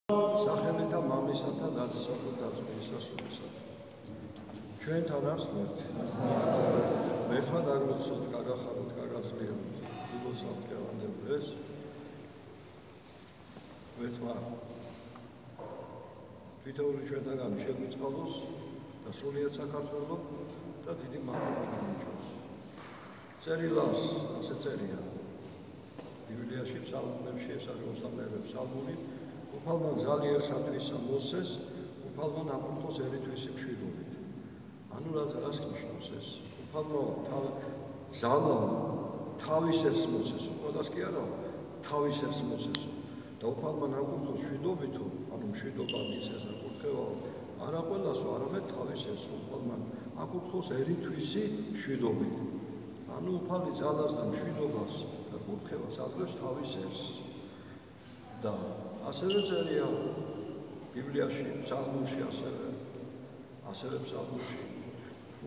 სახელითა მამისათა და დადისათა და ძმისა სულისათა. ჩვენთან არს მერტი. მერთმა დაგლოცოთ, გაგახაროთ, გაგაძლიეროთ, დილოსავთ კევანდებს. მერთმა თვითონი ჩვენთანგან შეგვიწყალოს და სრულიად საქართველოს და დიდი მადლობა გამიჩნევს. წერილას ასე წერია. ბიბლიაში ფსალმებში ეს არის 21 ფსალმური. უფალმა ძალიერსათვისა მოსეს, უფალმა აკურთხოს ერითვისი მშვიდობით. ანუ რას ნიშნავს ეს? უფალმა ძალა თავის ers მოსეს, ყველას კი არა, თავის ers მოსეს. და უფალმა აკურთხოს მშვიდობითო, ანუ მშვიდობა მის ეს აკურთხევა, არა ყველასო, არამედ თავის ers. უფალმა აკურთხოს ერითვისი მშვიდობით. ანუ უფალი ძალას და მშვიდობას და კურთხევას აძლევს თავის ers. და ასევე წერია ბიბლიაში, ფსალმებში ასევე ფსალმებში.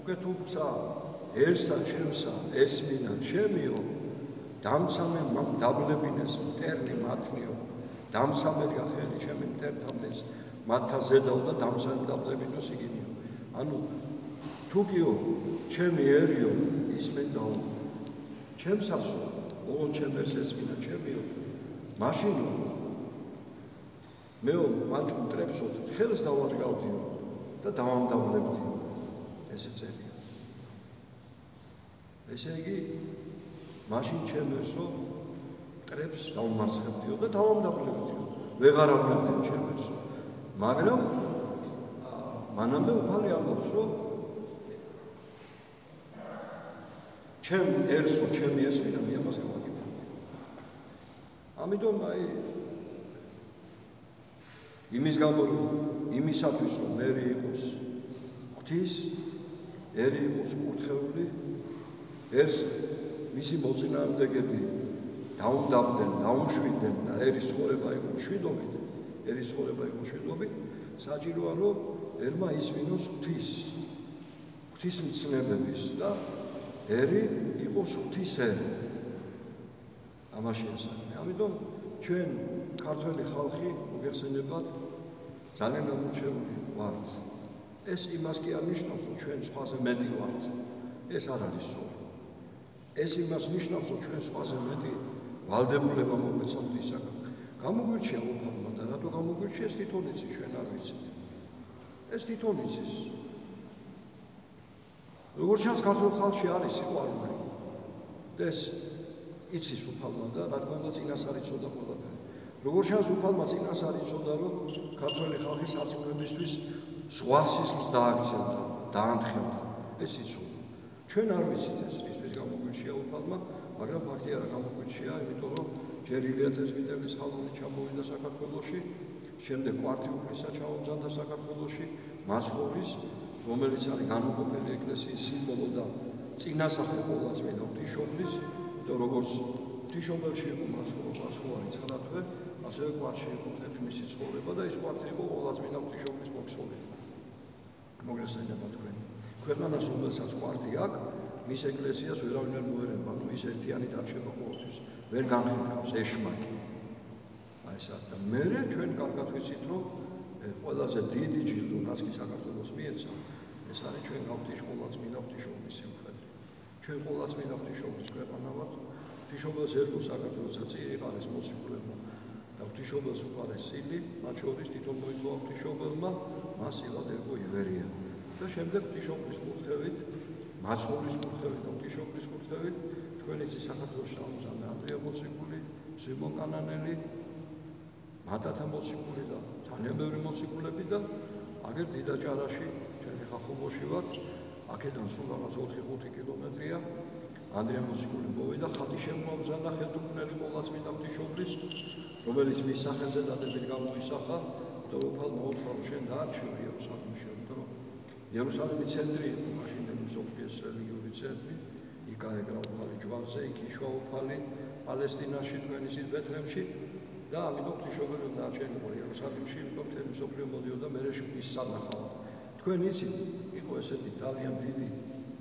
უკვე თუმცა ერსა ჩემსა ესმინა ჩემიო, დამცამე დაბლებინეს მტერნი მათნიო, დამცამერია ხელი ჩემი მტერთამდეს მათთა ზედაო და დამცამე დაბლებინოს იგინიო. ანუ თუკიო ჩემიერიო ისმენდაო, ჩემსასო, ოღონ ჩემ ერს ესმინა ჩემიო, მაშინო მეო მათ მტრებსო ხელს დავარგავდიო და დავამდავლებდიო. ესე წერია. ესე იგი, მაშინ ჩემერსო მტრებს დავმარცხებდიო და დავამდავლებდიო. ვეღარ ავლებდიო ჩემერსო. მაგრამ მანამდე უფალი ამბობს, რომ ჩემერსო, ჩემი ესმინა მიამას გავაკეთებდი. ამიტომ იმის გამო იმისათვის რომ მერი იყოს ღვთის ერი იყოს კურთხეული ეს მისი მოწინააღმდეგები დაუმდაბდნენ, დაუმშვიდნენ და ერის ცხოვრება იყო მშვიდობით, ერის ცხოვრება იყო მშვიდობით, საჭიროა რომ ერმა ისმინოს ღვთის მცნებების და ერი იყოს ღვთის ერი. ამაში ესაა. ამიტომ ჩვენ ქართველი ხალხი მოგეხსენებათ ძალიან ამორჩეული ვართ. ეს იმას კი არ ნიშნავს, რომ ჩვენ სხვაზე მეტი ვართ. ეს არ არის სწორი. ეს იმას ნიშნავს, რომ ჩვენ სხვაზე მეტი ვალდებულება მოგვეცა ღვთისაგან. გამოგვირჩია უფალმა და რატო გამოგვირჩია ეს თვითონ იცის, ჩვენ არ ვიცით. ეს თვითონ იცის. როგორც ჩანს ქართულ ხალხში არის სიყვარული. ეს იცის უფალმა და რა თქმა უნდა წინას არ იცოდა ყველაფერი. როგორც ჩანს უფალმა წინას არ იცოდა, რომ ქართველი ხალხი სარწმუნოებისთვის სხვა სისხლს დააქცევდა, დაანთხევდა. ეს იცოდა. ჩვენ არ ვიცით ეს, ისთვის გამოგვირჩია უფალმა, მაგრამ ფაქტია რა გამოგვირჩია, იმიტომ რომ ჯერ ილია თესბიტელის ხალხი ჩამოვიდა საქართველოში, შემდეგ კვართიუფლისა ჩამომზადდა საქართველოში, მაცხოვრის, რომელიც არის განუყოფელი ეკლესიის სიმბოლო და წინასახე ყოვლადწმინდა ღვთისმშობლის, და როგორც ღვთისმშობელში იყო მაცხოვარი ცხრათვე, ასევე კვართში იყო მთელი მისი ცხოვრება და ის კვართი იყო ყოვლადწმინდა ღვთისმშობლის მოქსოვილი. მოგეხსენება თქვენ. ქვეყანას რომელსაც კვართი აქვს, მის ეკლესიას ვერავინ ვერ მოერება, ანუ ის ერთიანი დარჩება ყოველთვის, ვერ განხეთქავს ეშმაკი. ესა და მერე ჩვენ კარგად ვიცით, რომ ყველაზე დიდი ჯილდო, რაც კი საქართველოს მიეცა, ეს არის ჩვენ გავთიშყოლად წმინდა ღვთისმშობლის სიმხედრე. ჩვენ ყოვლადწმინდა ღვთისმშობლის ქვეყანა ვართ. ღვთისმშობელს ერგო საქართველოსაც წიიყარეს მოციქულებმა და ღვთისმშობელს უყარეს სილი, მათ შორის თვითონ მოიწვა ღვთისმშობელმა, მას სილად ერგო ივერია. და შემდეგ ღვთისმშობლის კურთხევით, მაცხოვრის კურთხევით და ღვთისმშობლის კურთხევით თქვენ იცით საქართველოს ჩამომზადდა ანდრია მოციქული, სიმონ კანანელი, მატათა მოციქული და ძალიან ბევრი მოციქულები და აგერ დიდაჭარაში ჩვენი ხახობოში ვართ. აქედან სულ რაღაც 4-5 კილომეტრია ანდრია მოციქული მოვიდა, ხატი შემოამზადა ხელთუქმნელი ყოვლადწმინდა ღვთისმშობლის, რომელიც მის სახელზე დადებით გამოისახა და უფალმა უთხრა, რომ შენ დაარჩიო იერუსალიმში, იმიტომ რომ იერუსალიმი ცენტრი იყო მაშინდელი მსოფლიოს რელიგიური ცენტრი, იქ აეკრა უფალი ჯვარზე, იქ იშვა უფალი პალესტინაში, თქვენ იცით ბეთლემში და ამიტომ ღვთისმშობელი დაარჩენილიყო იერუსალიმში, იმიტომ მთელი მსოფლიო მოდიოდა მერე მის სანახავად. თქვენ იცით, იყო ესეთი ძალიან დიდი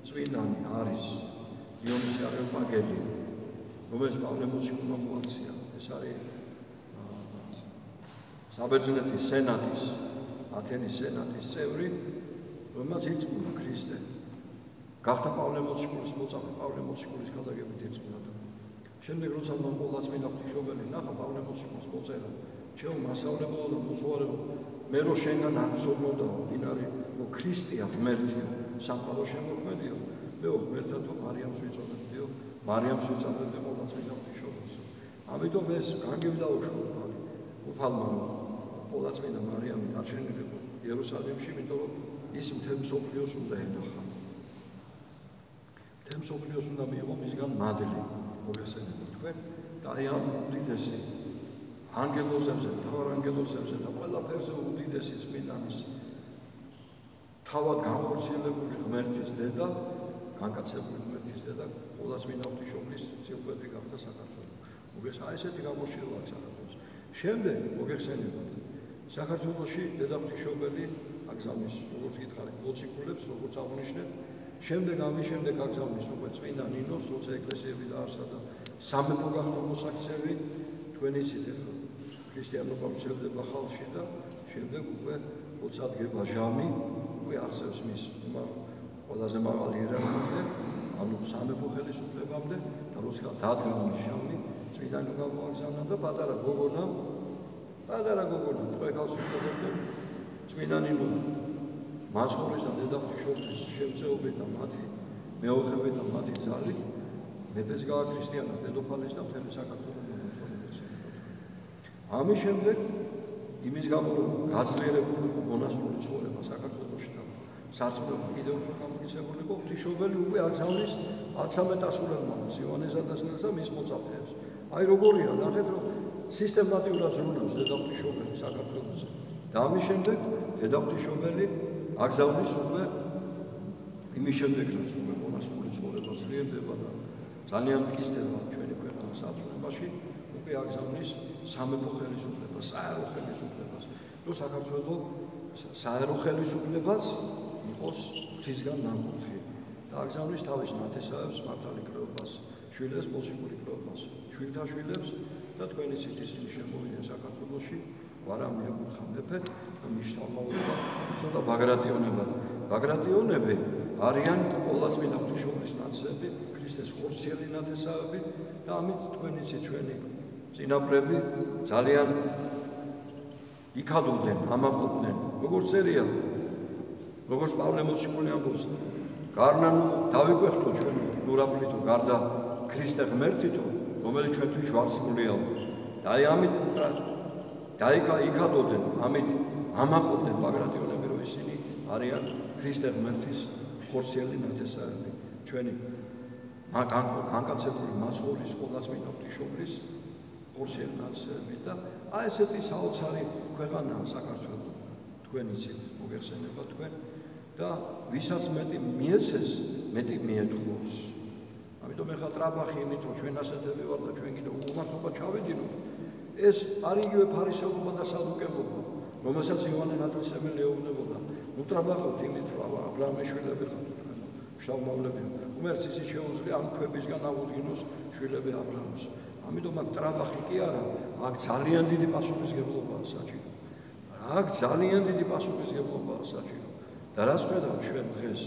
წმინდანი არის დიონისე არიოპაგელი, რომელიც პავლე მოციქულმა მოაქცია. ეს არის საბერძნეთის სენატის, ათენის სენატის წევრი, რომელმაც ირწმუნა ქრისტე. გახდა პავლე მოციქულის მოწაფე, პავლე მოციქულის გადაგებით ირწმუნა და შემდეგ როცა მან ყოვლადწმინდა ღვთისმშობელი ნახა პავლე მოციქულს მოწერა, ჩემო მასწავლებელო და მოძღვარებო, მე რო შენგან აღწოდნოდაო, ვინარი რომ ქრისტეა ღმერთიო, სამყარო შემოქმედიო, მე ღმერთათო მარიამს ვიწოდებდიო, მარიამს ვიწოდებდი ყოვლადწმინდა ღვთისმშობელს. ამიტომ ეს განგებდაუშვა უფალმა ყოვლადწმინდა მარიამი დარჩენილიყო იერუსალიმში, იმიტომ რომ ის მთელ მსოფლიოს უნდა ენახა. მთელ მსოფლიოს უნდა მიიღო მისგან მადლი, მოგესალმებით თქვენ და აი ამ უდიდესი ანგელოზებზე, მთავარ ანგელოზებზე და ყველაფერზე უდიდესი წმინდანის თავად განხორციელებული ღმერთის დედა, განკაცებული ღმერთის დედა, ყოვლადწმინდა ღვთისმშობლის სიყვარული გახდა საქართველოს. მოგესალმებით, ესეთი გამორჩილება აქვს საქართველოს. შემდეგ მოგეხსენებათ, საქართველოში დედა ღვთისმშობელი აგზავნის, როგორც გითხარით, მოციქულებს, როგორც აღნიშნეთ, შემდეგ ამის შემდეგ აგზავნის უკვე წმინდა ნინოს, როცა ეკლესიები დაარსა და სამეფო გახდა მოსაქცევი, თქვენ იცით ახლა ქრისტიანობა ვრცელდება ხალხში და შემდეგ უკვე როცა დგება ჟამი, უკვე აღწევს მის ყველაზე მაღალი იერარქიამდე, ანუ სამეფო ხელისუფლებამდე და როცა დადგა მის ჟამი, წმინდანი გამოაგზავნა და პატარა გოგონამ ყველგან უწოდებდნენ წმინდა ნინო მაცხოვრის და დედა ღვთისმშობლის შემწეობით და მათი მეოხებით და მათი ძალით მეფეს გააქრისტიანა დედოფალის და მთელი საქართველოს მოქალაქეებს. ამის შემდეგ იმის გამო რომ გაძლიერებული მონასტრული ცხოვრება საქართველოში და სარწმუნოება კიდევ უფრო გამოგიცებული იყო, ღვთისმშობელი უკვე აგზავნის 13 ასულელმანს, იოანე ზადასნელს და მის მოწაფეებს. აი როგორია, ნახეთ რომ სისტემატიურად ზრუნავს დედა ღვთისმშობელი საქართველოში. და ამის შემდეგ დედა ღვთისმშობელი აგზავნის უკვე იმის შემდეგ რაც უკვე მონასტრული ცხოვრება ძლიერდება და ძალიან მტკიცდება ჩვენი ქვეყნის სარწმუნოებაში, უკვე აგზავნის სამეფო ხელისუფლებას, საერო ხელისუფლებას. რომ საქართველოს საერო ხელისუფლებას იყოს ღვთისგან ნაკურთხი და აგზავნის თავის ნათესავებს, მართალი კრეობას, შვილებს, მოციქული კრეობას, შვილთა შვილებს და თქვენ იცით ისინი შემოვიდნენ საქართველოში, ვარა მიეკუთხა მეფე და მის შთამომავლებმა იწოდა ბაგრატიონებად. ბაგრატიონები არიან ყოვლადწმინდა ღვთისმშობლის ნაცვლები, ქრისტეს ხორციელი ნათესავები და ამით თქვენ იცით ჩვენი წინაპრები ძალიან იქადოდნენ, ამაყობდნენ, როგორც წერია, როგორც პავლე მოციქული ამბობს, გარნანო დავიკვეხთო ჩვენ ნურაბლითო გარდა ქრისტე ღმერთითო, რომელიც ჩვენთვის ჯვარცმულია. და აი ამით იქადოდნენ, ამით ამაყობდნენ ბაგრატიონები, რომ ისინი არიან ქრისტე ღმერთის ხორციელი ნათესავები. ჩვენი განკაცებული მაცხოვრის ყოვლადწმინდა ღვთისმშობლის ხორციელი ნათესავები და აი ესეთი საოცარი ქვეყანაა საქართველო. თქვენ იცით, მოგეხსენება თქვენ და ვისაც მეტი მიეცეს, მეტი მიეთხოვს. ამიტომ ეხლა ტრაბახი იმითო ჩვენ ასეთები ვარ და ჩვენ კიდევ უმართობა ჩავედინოთ. ეს არ იგივე ფარისეულობა და სადუკეულობა, რომელსაც იოანე ნათლისმცემელი ეუბნებოდა. ნუ ტრაბახობთ იმით, რომ აბრაამის შვილები ხართ თქვენ, შთამომავლები. უმერც ისიც შეუძლია ამ ქვებისგან აღუდგინოს შვილები აბრაამის. ამიტომ აქ ტრაბახი კი არა, აქ ძალიან დიდი პასუხისმგებლობაა საჭირო. აქ ძალიან დიდი პასუხისმგებლობაა საჭირო. და რას ხედავთ ჩვენ დღეს?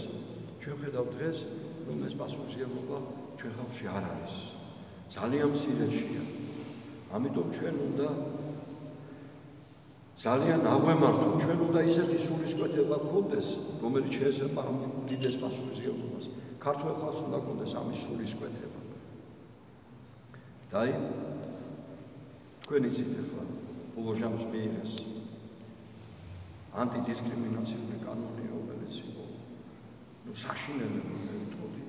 ჩვენ ხედავთ დღეს, რომ ეს პასუხისმგებლობა ჩვენ ხალხში არ არის. ძალიან მცირეშია. ამიტომ ჩვენ უნდა ძალიან აღვემართოთ, ჩვენ უნდა ისეთი სულისკვეთება გქონდეს, რომელიც შეესაბამება ამ უდიდეს პასუხისმგებლობას. ქართველ ხალხს უნდა გქონდეს ამის სულისკვეთება. და აი თქვენ იცით ახლა ბოლოჟამს მიიღეს ანტიდისკრიმინაციული კანონი, რომელიც იყო საშინელება, მე ვიტყოდი,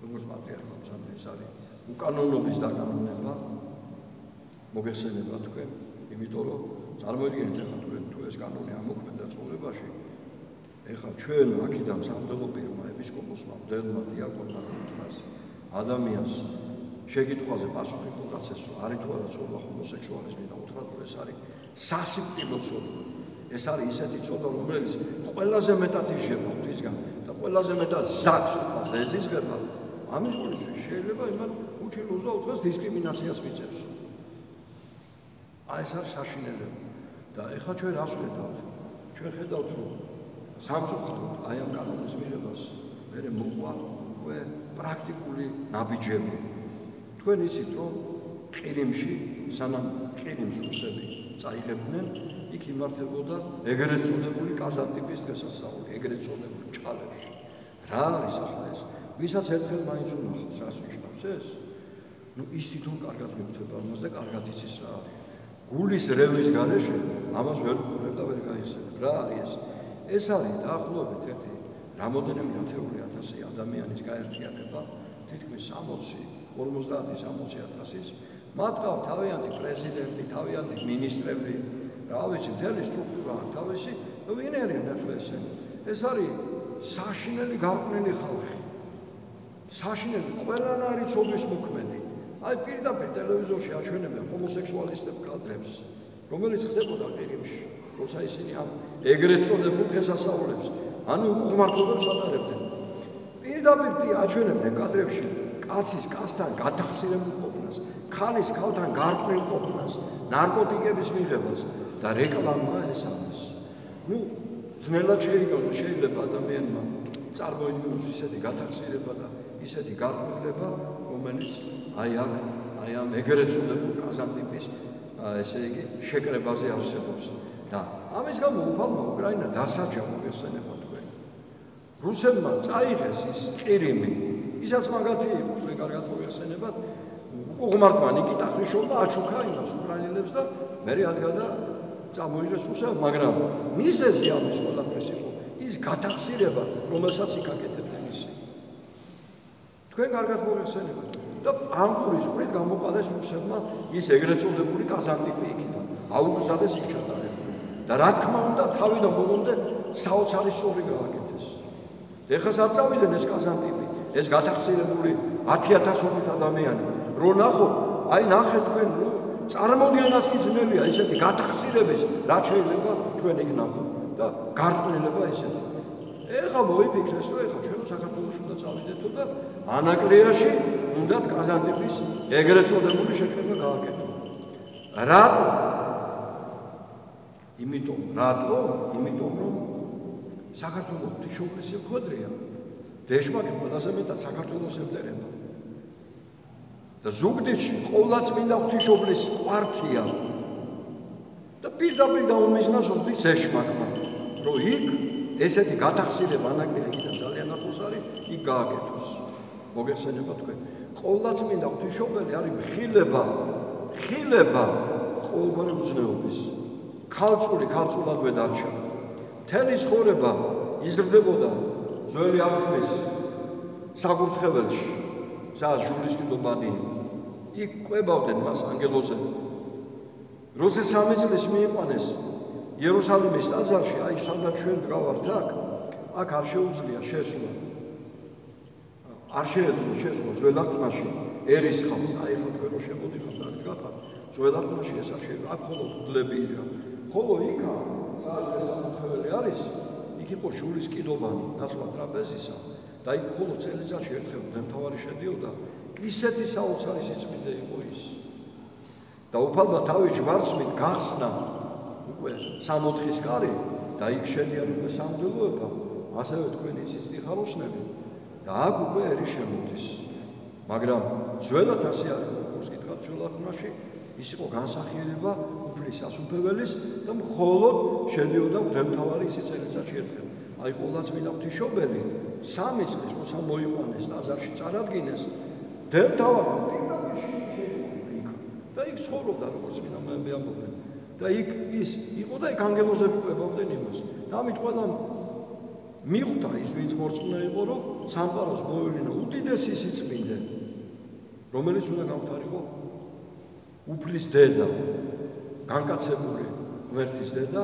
როგორც პატრიარქმა ბრძანა, ეს არის უკანონობის დაკანონება. მოგეხსენება თქვენ, იმიტომ რომ წარმოიდგინეთ ახლა თუ ეს კანონი ამოქმედა ცხოვრებაში, ეხლა ჩვენ აქედან სამღვდელო პირმა, ეპისკოპოსმა, მღვდელმა, დიაკონმა უთხრას ადამიანს შეკითხვაზე პასუხი მოგაცეს, რომ არის თუ არა ცოდვა ჰომოსექსუალიზმი და უთხრა, რომ ეს არის სასიკვდილო ცოდვა. ეს არის ისეთი ცოდვა, რომელიც ყველაზე მეტად იშება ღვთისგან და ყველაზე მეტად ზაქს უყავს ეზიზღება. ამის გულისთვის შეიძლება იმან უჩინოს და უთხრას დისკრიმინაციას მიწევს. აი ეს არის საშინელება. და ეხლა ჩვენ რას ხედავთ? ჩვენ ხედავთ რომ სამწუხაროდ აი ამ კანონის მიღებას მე მოყვა უკვე პრაქტიკული ნაბიჯები. თქვენ იცით რომ ყირიმში სანამ ყირიმს რუსები წაიღებდნენ, იქ იმართებოდა ეგრეთ წოდებული კაზანტიპის დღესასწაული, ეგრეთ წოდებული ჭყალებში. რა არის ახლა ეს? ვისაც ერთხელ მაინც უნახავს, რას ნიშნავს ეს? ის თვითონ კარგად მიხვდება ამას და კარგად იცის რა არის. გულის რევის გარეშე ამას ვერ უყურებ და ვერ გაიხსენებ. რა არის ეს? ეს არის დაახლოებით ერთი რამოდენიმე ათეული ათასი ადამიანის გაერთიანება, თითქმის 50-60-60,000-ის. მათ ყავთ თავიანთი პრეზიდენტი, თავიანთი მინისტრები, რა ვიცი, მთელი სტრუქტურა აქვს თავისი, ვინ არიან ახლა ესე? ეს არის საშინელი გარყვნილი ხალხი. საშინელი, ყველანაირი ცოდვის მოქმედი. აი პირდაპირ ტელევიზორში აჩვენებენ ჰომოსექსუალისტებ კადრებს, რომელიც ხდებოდა ყირიმში, როცა ისინი ამ ეგრეთ წოდებულ დღესასწაულებს, ანუ უღმართობებს ატარებდნენ. პირდაპირ აჩვენებდნენ კადრებში კაცის კაცთან გადახსირებულ ყოფნას, ქალის ქალთან გარყვნილ ყოფნას, ნარკოტიკების მიღებას და რეკლამა ეს არის. ძნელად შეიძლება ადამიანმა წარმოიდგინოს ისეთი გადახსირება და ისეთი გარყვნილება, რომელიც აი ამ ეგრეთ წოდებულ კაზანტიპის ესე იგი შეკრებაზე არსებობს. და ამის გამო უფალმა უკრაინა დასაჯა მოგეხსენება თქვენ. რუსებმა წაიღეს ის ყირიმი, ისაც მაგათი იყო, თქვენ კარგად მოგეხსენებათ, უღმართმა ნიკიტა ხრიშოვმა აჩუქა იმას უკრაინელებს და მერე ადგადა წამოიღეს რუსებმა, მაგრამ მიზეზი ამის ყველაფრის იყო ის გადახსირება, რომელსაც იკაკედებდნენ ისინი. თქვენ კარგად მოგეხსენებათ და ამ ყურის ყრით გამოყალეს რუსებმა ის ეგრეთ წოდებული კაზანტიპი იქიდან, აუგზადეს იქ ჩატარებული. და რა თქმა უნდა, თავიდან ბოლომდე საოცარი სწორი გააკეთეს. ეხლა სად წავიდნენ ეს კაზანტიპი, ეს გადახსირებული 10,000-ობით ადამიანი, რო ნახო, აი ნახეთ თქვენ, წარმოდიანაც კი ძნელია ისეთი გადახსირების, რაც შეიძლება თქვენ იქ ნახოთ და გარყვნილება ისეთი. ეხლა მოიფიქრეს, რომ ეხლა ჩვენ საქართველოს უნდა წავიდეთო და ანაკლიაში უნდათ კაზანტიპის ეგრეთ წოდებული შეკრება გააკეთო. რატო? იმიტომ რომ საქართველოს ღვთისმშობლის მკვდრია. დეშმაკი ყველაზე მეტად საქართველოს ემტერება. და ზუგდიდში ყოვლადწმინდა ღვთისმშობლის კვართია. და პირდაპირ დაუმიზნა ზუგდიდს ეშმაკმა, რომ იქ ესეთი გადახსირება ანაკლია ძალიან ახლოს არის, იქ გააკეთოს. მოგეხსენება თქვენ. ყოვლადწმინდა ღვთისმშობელი არის ხილება ყოველგვარი უზნეობის. ქალწულადვე დარჩა. მთელი ცხოვრება იზრდებოდა ძველი აღთქმის საკურთხეველში, სადაც ჟურისკიდობანი იქ კვებავდნენ მას ანგელოზები. როცა 3 წლის მიიყვანეს იერუსალიმის ტაძარში, აი სადაც ჩვენ ვდგავართ აქ არ შეუძლია შესვლა. არ შეეძლო შესვლა ძველ აღთქმაში ერის ხალხს, აი ხო თქვენ რო შემოდიხართ აქ გახარ, ძველ აღთქმაში ეს არ შეიძლება, აქ მხოლოდ დლები იდგა. ხოლო იქა, სადაც საკურთხეველი არის, იქ იყო ჟურის კიდობანი, ნაცვლად ტრაპეზისა და იქ მხოლოდ წელიწადში ერთხელ მღვდელმთავარი შედიოდა, ისეთი საოცარი სიწმინდე იყო ის. და უფალმა თავის ჯვარცმით გახსნა უკვე 64-ის კარი და იქ შედიან უკვე სამღვდელოება, ასევე თქვენი ციხე-ხაროსნები და აქ უკვე ერი შემოდის. მაგრამ ძველად ასე არის, როგორც გითხართ ძველ აღთქმაში, ის იყო განსახიერება უფლის სასუფეველის და მხოლოდ შედიოდა მღვდელმთავარი ისე წელიწადში ერთხელ. აი ყოვლადწმინდა ღვთისმშობელი 3 წლის როცა მოიყვანეს ტაძარში წარადგინეს, მღვდელმთავარმა პირდაპირ შეიყვანა და იქ ცხოვრობდა როგორც წინამეები ამბობენ. და იქ ის იყო და იქ ანგელოზები კვებავდნენ იმას. და ამით ყველამ მიხვდა ის ვინც მორწმუნე იყო, რომ სამყაროს მოევლინა უდიდესი სიწმინდე, რომელიც უნდა გამხდარიყო უფლის დედა, განკაცებული ღმერთის დედა,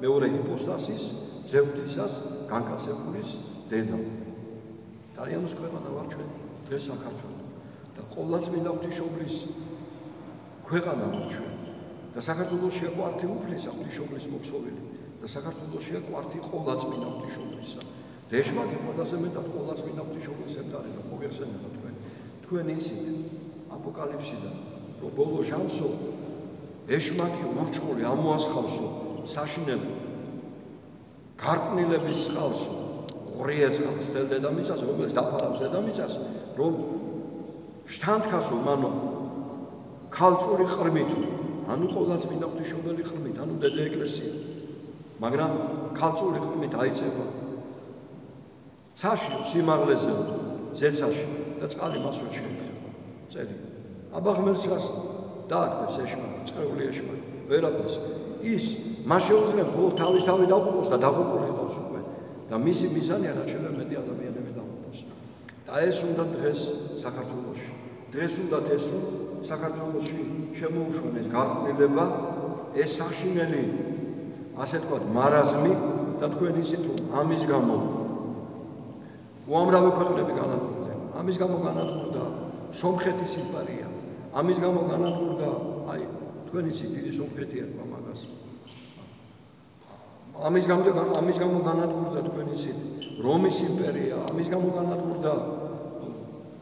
მეორე ჰიპოსტასის, ძევთისას განკაცებულის დედა. დაიანოს ქვეყანა ვარ ჩვენ დღეს საქართველო და ყოვლადწმინდა ღვთისმშობლის ქვეყანა ვარ ჩვენ. და საქართველოშია კვართი უფლისა ღვთისმშობლის მოქსოვილი და საქართველოშია კვართი ყოვლადწმინდა ღვთისმშობლისა. დეშმაკი ყველაზე მეტად ყოვლადწმინდა ღვთისმშობლის ემტარება, მოგეხსენება თქვენ. თქვენ იცით აპოკალიფსიდან, რომ ბოლო ჟამსო ეშმაკი ურჩხული ამოასხავსო საშინელი გარყვნილების წყალს ღრია წყალს თელ დედამიწას რომელიც დაფარავს დედამიწას რომ შთანთქასო მანო ქალწული ყრმით ანუ ყოვლადწმინდა ღვთისმშობელი ყრმით ანუ დედა ეკლესია მაგრამ ქალწული ყრმით აიწება ცაში სიმაღლეზე ზეცაში და წყალი მას ვერ შეეხება წერი აბა ღმერთს რას დააგდებს ეშმა წეული ეშმა ვერაფერს ის მას შეუძლია მხოლოდ თავის დაუყოს და დაღუპული იყოს უკვე და მისი მიზანია რაც შეიძლება მეტი ადამიანები დაუყოს და ეს უნდა დღეს საქართველოში დღეს უნდა ეს რომ საქართველოში შემოუშვან ეს გარყვნილება ეს საშინელი ასე თქვათ მარაზმი და თქვენ ისეთ რომ ამის გამო უამრავი ქვეყნები განადგურდა ამის გამო განადგურდა სომხეთის იმპერია ამის გამო განადგურდა აი თქვენ იცით დიდი სომხეთი ერქვა მაგას ამის გამო განადგურდა თქვენ იცით რომის იმპერია ამის გამო განადგურდა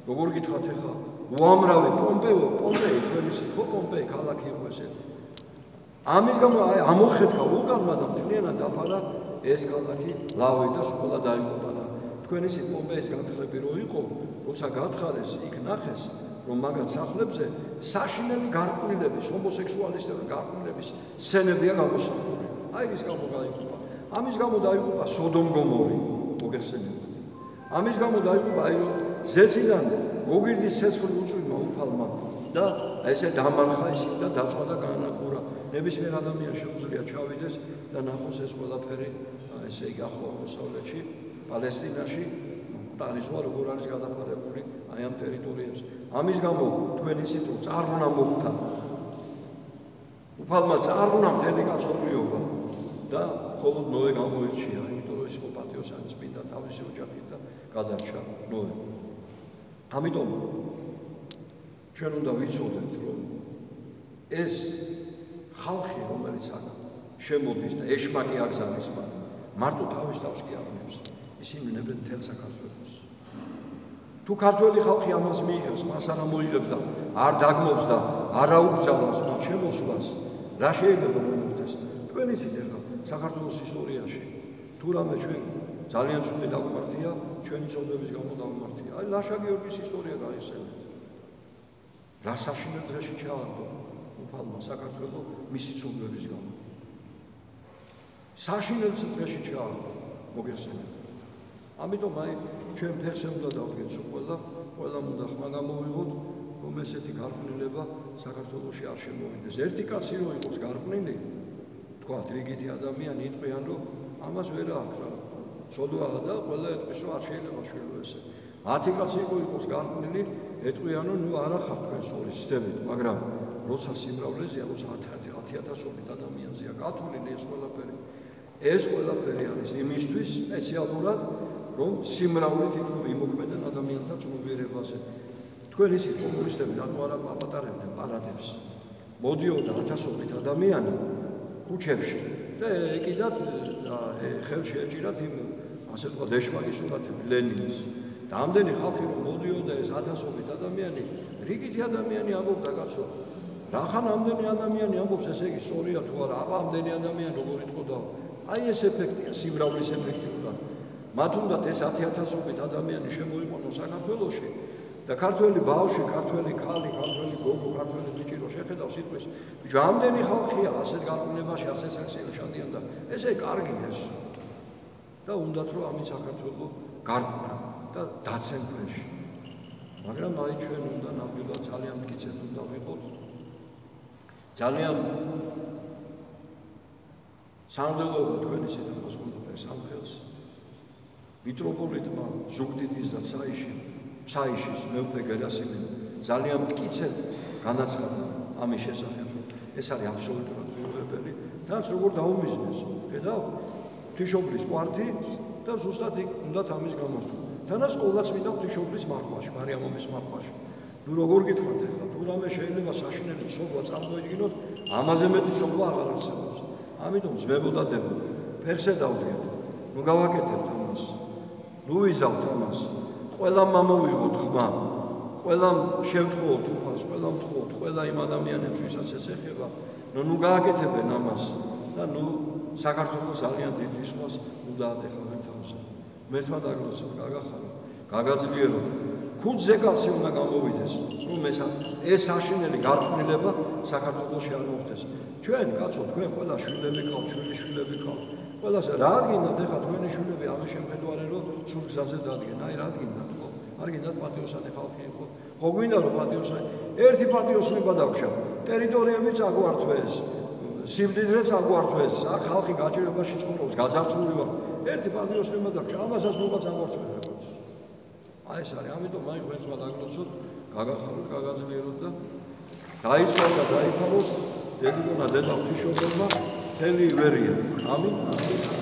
როგორ გითხრათ ახლა უამრავი პომპეი თქვენ იცით ხო პომპეი ქალაქი იყო ესეთი ამის გამო აი ამოხეთქა ვულკანმა და მთლიანად დაფარა ეს ქალაქი ლავი და სკოლა დაიღუპა და თქვენ იცით პომპეის განთხრები რო იყო როცა გათხარეს იქ ნახეს რომ მაგათ სახლებზე საშინელი გარყვნილების ჰომოსექსუალისტების გარყვნილების სცენებია გამოსახული აი ის გამო გაიღუპა ამის გამო დაიღუპა სოდომ გომორი მოგეხსენებათ ამის გამო დაიღუპა აი ზეციდან გოგირდის ცეცხლი უწვიმა უფალმა და ესე დამარხა ისინი და დაწვა და გაანადგურა ნებისმიერ ადამიანს შეუძლია ჩავიდეს და ნახოს ეს ყველაფერი ესე იგი ახლო აღმოსავლეთში პალესტინაში მკვდარი ზღვა როგორ არის გადაფარებული აი ამ ტერიტორიებზე ამის გამო თქვენ იცით რომ წარღვნა მოხდა უფალმა წარღვნა მთელი კაცობრიობა და მხოლოდ ნოე გამოირჩია იმიტომ რომ ის იყო პატიოსანი წმინდა თავისი ოჯახით და გადარჩა ნოე ამიტომ ჩვენ უნდა ვიცოდეთ რომ ეს ხალხი რომელიც აქ შემოდის და ეშმაკი აგზავნის მარტო თავის თავს კი აღნებს ისინი ნებენ მთელ საქართველოს თუ ქართველი ხალხი ამას მიიღებს მას არ მოიღებს და არ დაგმობს და არ აუკრძალავს მათ შემოსვლას რა შეიძლება მოხდეს თქვენ იცით ახლა საქართველოს ისტორიაში თუ რამე ჩვენ ძალიან ცუდი დაგვმართია ჩვენი წოდების გამო დაგვმართია აი ლაშა გიორგის ისტორია გაიხსენეთ რა საშინელ დღეში ჩააგდო უფალმა საქართველოს მისი წოდების გამო საშინელ დღეში ჩააგდო მოგეხსენებათ ამიტომ აი ჩვენ ფერზე უნდა დავგეცო ყველამ უნდა ხმა გამოვიღოთ რომ ესეთი გარყვნილება საქართველოში არ შემოვიდეს ერთი კაცი რო იყოს გარყვნილი თქვათ რიგითი ადამიანი იტყვიან რომ ამას ვერ აქვს რა ცოდვაა და ყველა ეტყვის რომ არ შეიძლება შვილო ესე 10 კაცი იყოს გარყვნილი ეტყვიან რომ ნუ არა ხარ თქვენ სწორი ცდებით მაგრამ როცა სიმრავლეზეა როცა 10,000-ობით ადამიანზეა გათვლილი ეს ყველაფერი არის იმისთვის სპეციალურად რომ სიმრავლით იმოქმედან ადამიანთა ცნობიერებაზე თქვენ იცით კომუნისტები რატო არ აპატარებდნენ პარადებს მოდიოდა 1000-ობით ადამიანი ქუჩებში და ეკიდათ და ხელში ეჭირათ იმ ასე ვთქვათ ეშმაკის სურათები ლენინის და ამდენი ხალხი რომ მოდიოდა ეს 1000-ობით ადამიანი რიგითი ადამიანი ამბობდა კაცო რახან ამდენი ადამიანი ამბობს ესე იგი სწორია თუ არა აბა ამდენი ადამიანი როგორ იტყოდა აი ეს ეფექტია სიმრავლის ეფექტი უნდა მათ უნდათ ეს 10,000-ობით ადამიანი შემოიყვანონ საქართველოში და ქართველი ბავშვი, ქართველი ქალი, ქართველი გოგო, ქართველი ბიჭი რო შეხედავს იტყვის ბიჭო ამდენი ხალხია ასეთ გარყვნილებაში ასეთ საქციელში შადიან და ესე კარგი ეს და უნდათ რომ ამის საქართველოს გარყვნა და დაცენ ქვეში მაგრამ აი ჩვენ უნდა ნამდვილად ძალიან მტკიცედ უნდა ვიყოთ ძალიან სამდელოება თქვენ ისეთ ამას ყველაფერს სამხელს მიტროპოლიტმა ზუგდიდის და ცაიშის მეუღლე გერასიმე ძალიან მტკიცედ განაცხადა ამის შესახებ ეს არის აბსოლუტურად მიუღებელი და როგორ დაუმიზნეს ხედავ ღვთისმშობლის კვართი და ზუსტად იქ უნდათ ამის გამართვა თანაც ყოვლადწმინდა ღვთისმშობლის მარხვაში მარიამობის მარხვაში ნუ როგორ გითხრათ ახლა თუ რამე შეიძლება საშინელი ცოდვა წარმოიდგინოთ ამაზე მეტი ცოდვა აღარ არსებობს ამიტომ ძმებოდადებო ფეხზე დავდგეთ ნუ გავაკეთებთ ამას ნუ ვიზავთ ამას ყველამ მომივიღოთ ხმა ყველამ შევთხოვოთ უფალს ყველამ თხოვოთ ყველა იმ ადამიანებს ვისაც ეს ეხება ნუ გააკეთებენ ამას და და ნუ საქართველოს ძალიან დიდ რისკს უნდა ატეხავენ თავზე. მერთმა დაგლოცო გაგახარო, გაგაძლიერო. ქუძზე კაცი უნდა გამოვიდეს, რომ ეს აშენელი გარყვნილება საქართველოში არ მოხდეს. ჩვენ კაცო, თქვენ ყველა შვილები ყავთ, ჩვენი შვილები ყავთ. ყველას რა გინდათ ეხლა თქვენი შვილები ამის შემხედვარი რომ სულ გზაზე დადგენ. აი რა გინდათ ხო? არ გინდათ პატიოსანი ხალხი იყო. ხო გვინდა რომ პატიოსანი ერთი პატიოსნება დაგშავ. ტერიტორიები წაგვართვეს. სიმდიდრე წაგვართვეს. აქ ხალხი გაჭირებაში ცხოვრობს, გაძარცვული ვარ. ერთი პატიოსნება დაგშავ. ამასაც ნუ წაგვართვეს. აი ეს არის, ამიტომ მაინც ვერცმა დაგლოცოთ, გაგახაროთ, გაგაძლიეროთ და დაიცვალ და დაიფაროს დედიკონა დედა ღვთისმშობელმა მთელი ივერია. ამინ.